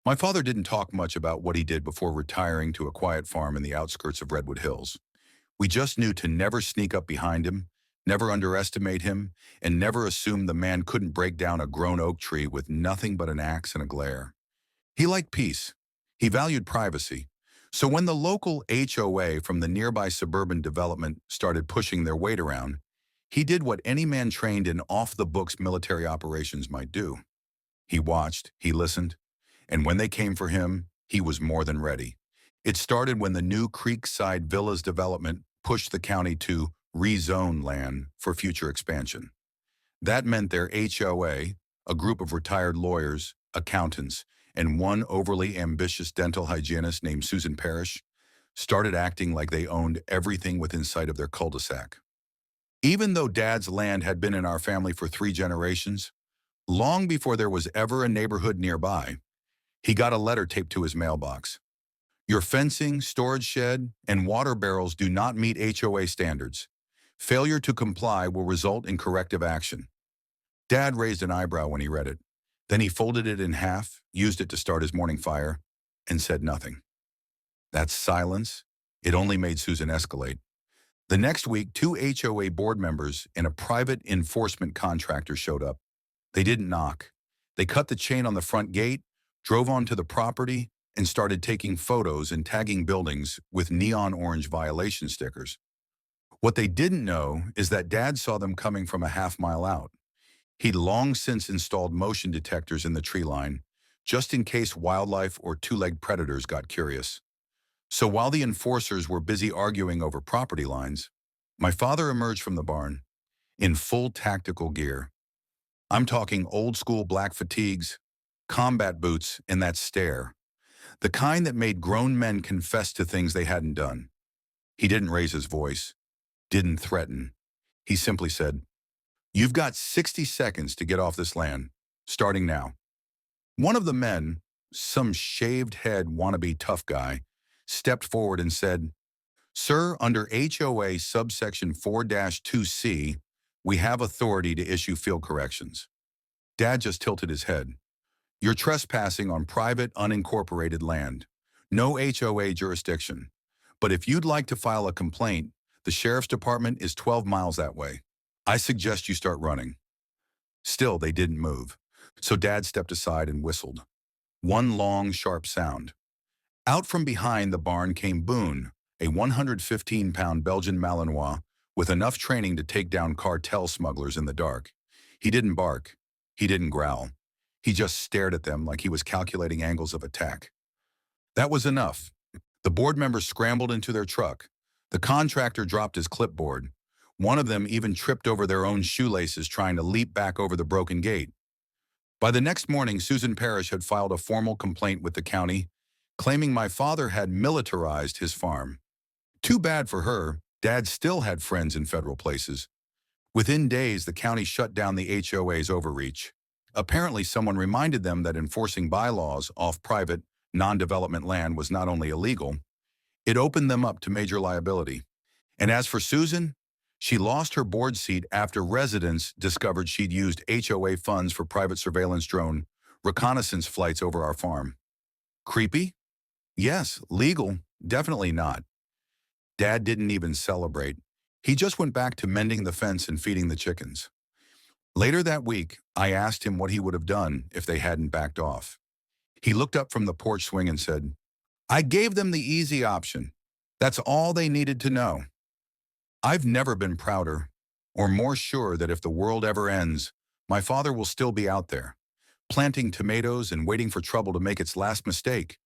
My father didn't talk much about what he did before retiring to a quiet farm in the outskirts of Redwood Hills. We just knew to never sneak up behind him, never underestimate him, and never assume the man couldn't break down a grown oak tree with nothing but an axe and a glare. He liked peace. He valued privacy. So when the local HOA from the nearby suburban development started pushing their weight around, he did what any man trained in off-the-books military operations might do. He watched, he listened, and when they came for him, he was more than ready. It started when the new Creekside Villas development pushed the county to rezone land for future expansion. That meant their HOA, a group of retired lawyers, accountants, and one overly ambitious dental hygienist named Susan Parrish, started acting like they owned everything within sight of their cul-de-sac. Even though Dad's land had been in our family for 3 generations, long before there was ever a neighborhood nearby, he got a letter taped to his mailbox. Your fencing, storage shed, and water barrels do not meet HOA standards. Failure to comply will result in corrective action. Dad raised an eyebrow when he read it. Then he folded it in half, used it to start his morning fire, and said nothing. That silence, it only made Susan escalate. The next week, 2 HOA board members and a private enforcement contractor showed up. They didn't knock. They cut the chain on the front gate, drove onto the property, and started taking photos and tagging buildings with neon orange violation stickers. What they didn't know is that Dad saw them coming from a half-mile out. He'd long since installed motion detectors in the tree line, just in case wildlife or two-legged predators got curious. So while the enforcers were busy arguing over property lines, my father emerged from the barn in full tactical gear. I'm talking old-school black fatigues, combat boots, and that stare. The kind that made grown men confess to things they hadn't done. He didn't raise his voice, didn't threaten. He simply said, "You've got 60 seconds to get off this land, starting now." One of the men, some shaved-head wannabe tough guy, stepped forward and said, "Sir, under HOA subsection 4-2C, we have authority to issue field corrections." Dad just tilted his head. "You're trespassing on private, unincorporated land. No HOA jurisdiction. But if you'd like to file a complaint, the sheriff's department is 12 miles that way. I suggest you start running." Still, they didn't move. So Dad stepped aside and whistled. One long, sharp sound. Out from behind the barn came Boone, a 115-pound Belgian Malinois with enough training to take down cartel smugglers in the dark. He didn't bark. He didn't growl. He just stared at them like he was calculating angles of attack. That was enough. The board members scrambled into their truck. The contractor dropped his clipboard. One of them even tripped over their own shoelaces trying to leap back over the broken gate. By the next morning, Susan Parrish had filed a formal complaint with the county, claiming my father had militarized his farm. Too bad for her, Dad still had friends in federal places. Within days, the county shut down the HOA's overreach. Apparently, someone reminded them that enforcing bylaws off private, non-development land was not only illegal, it opened them up to major liability. And as for Susan, she lost her board seat after residents discovered she'd used HOA funds for private surveillance drone reconnaissance flights over our farm. Creepy? Yes. Legal? Definitely not. Dad didn't even celebrate. He just went back to mending the fence and feeding the chickens. Later that week, I asked him what he would have done if they hadn't backed off. He looked up from the porch swing and said, "I gave them the easy option. That's all they needed to know." I've never been prouder or more sure that if the world ever ends, my father will still be out there, planting tomatoes and waiting for trouble to make its last mistake.